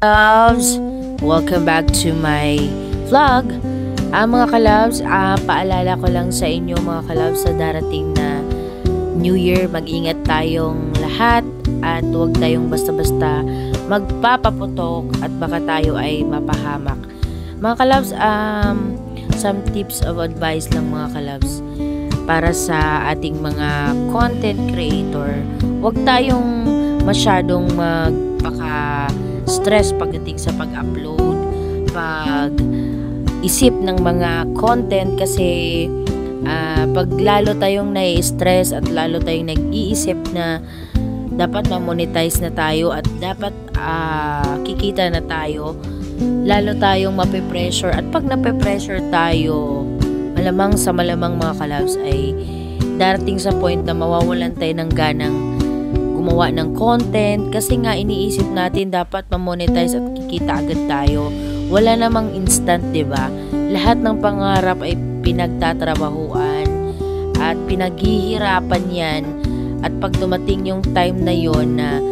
Loves! Welcome back to my vlog. Mga kalabs, paalala ko lang sa inyo mga kalabs sa darating na New Year, mag-ingat tayong lahat at huwag tayong basta-basta magpapaputok at baka tayo ay mapahamak. Mga kalabs, some tips of advice lang mga kalabs para sa ating mga content creator. Huwag tayong masyadong magpaka-stress pagdating sa pag-upload, pag-isip ng mga content kasi pag lalo tayong nai-stress at lalo tayong nag-iisip na dapat ma-monetize na tayo at dapat kikita na tayo, lalo tayong mape-pressure at pag nape-pressure tayo, malamang mga kalabs ay darating sa point na mawawalan tayo ng ganang gumawa ng content kasi nga iniisip natin dapat ma-monetize at kikita agad tayo. Wala namang instant, 'di ba? Lahat ng pangarap ay pinagtatrabahuan at pinaghihirapan 'yan. At pag dumating yung time na 'yon na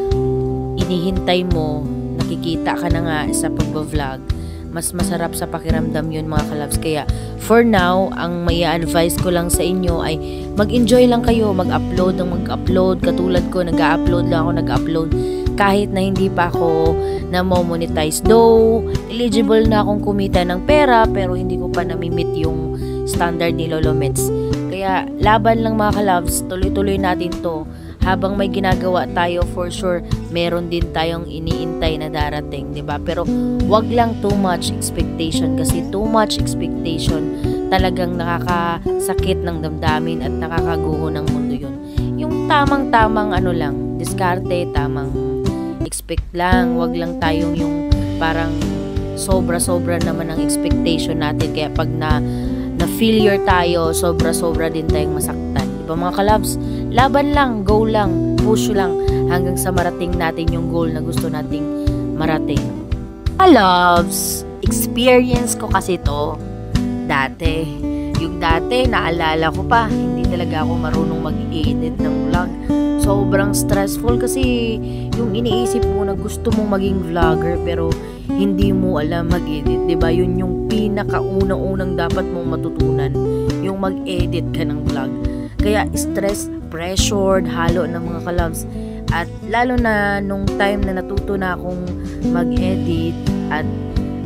inihintay mo, nakikita ka na nga sa pagbo-vlog, mas masarap sa pakiramdam yun mga kalabs. Kaya for now, ang may advice ko lang sa inyo ay mag-enjoy lang kayo, mag-upload ng mag-upload. Katulad ko, nag-upload kahit na hindi pa ako na-monetize. Though, eligible na akong kumita ng pera pero hindi ko pa namimit yung standard ni Lolo Mets. Kaya laban lang mga kalabs, tuloy-tuloy natin to. Habang may ginagawa tayo, for sure, meron din tayong iniintay na darating, 'di ba? Pero wag lang too much expectation kasi too much expectation talagang nakakasakit ng damdamin at nakakaguho ng mundo 'yun. Yung tamang-tamang diskarte, tamang expect lang, wag lang tayong yung parang sobra-sobra naman ang expectation natin kaya pag na failure tayo, sobra-sobra din tayong masaktan. Diba mga kalabs? Laban lang, go lang, push lang hanggang sa marating natin yung goal na gusto nating marating. Kalabs, experience ko kasi to dati. Yung dati, naalala ko pa, hindi talaga ako marunong mag-edit ng vlog. Sobrang stressful kasi yung iniisip mo na gusto mong maging vlogger pero hindi mo alam mag-edit, 'di ba? Yun yung pinakaunang-unang dapat mong matutunan, yung mag-edit ka ng vlog. Kaya stress, pressured, halo ng mga kalabs. At lalo na nung time na natuto na akong mag-edit at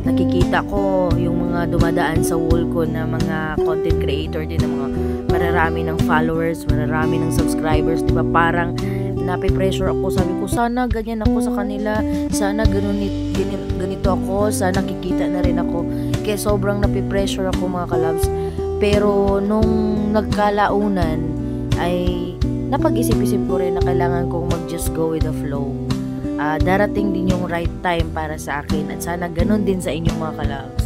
nakikita ko yung mga dumadaan sa wall ko na mga content creator din, na mga mararami ng followers, mararami ng subscribers, di ba? Parang nape-pressure ako. Sabi ko, sana ganyan ako sa kanila, sana ganito ako, sana kikita na rin ako. Kaya sobrang nape-pressure ako mga kalabs. Pero nung nagkalaunan ay napag-isip-isip ko rin na kailangan kong mag-just go with the flow. Darating din yung right time para sa akin at sana ganun din sa inyong mga kalabs.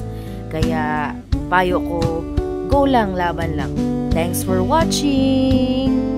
Kaya payo ko, go lang, laban lang. Thanks for watching!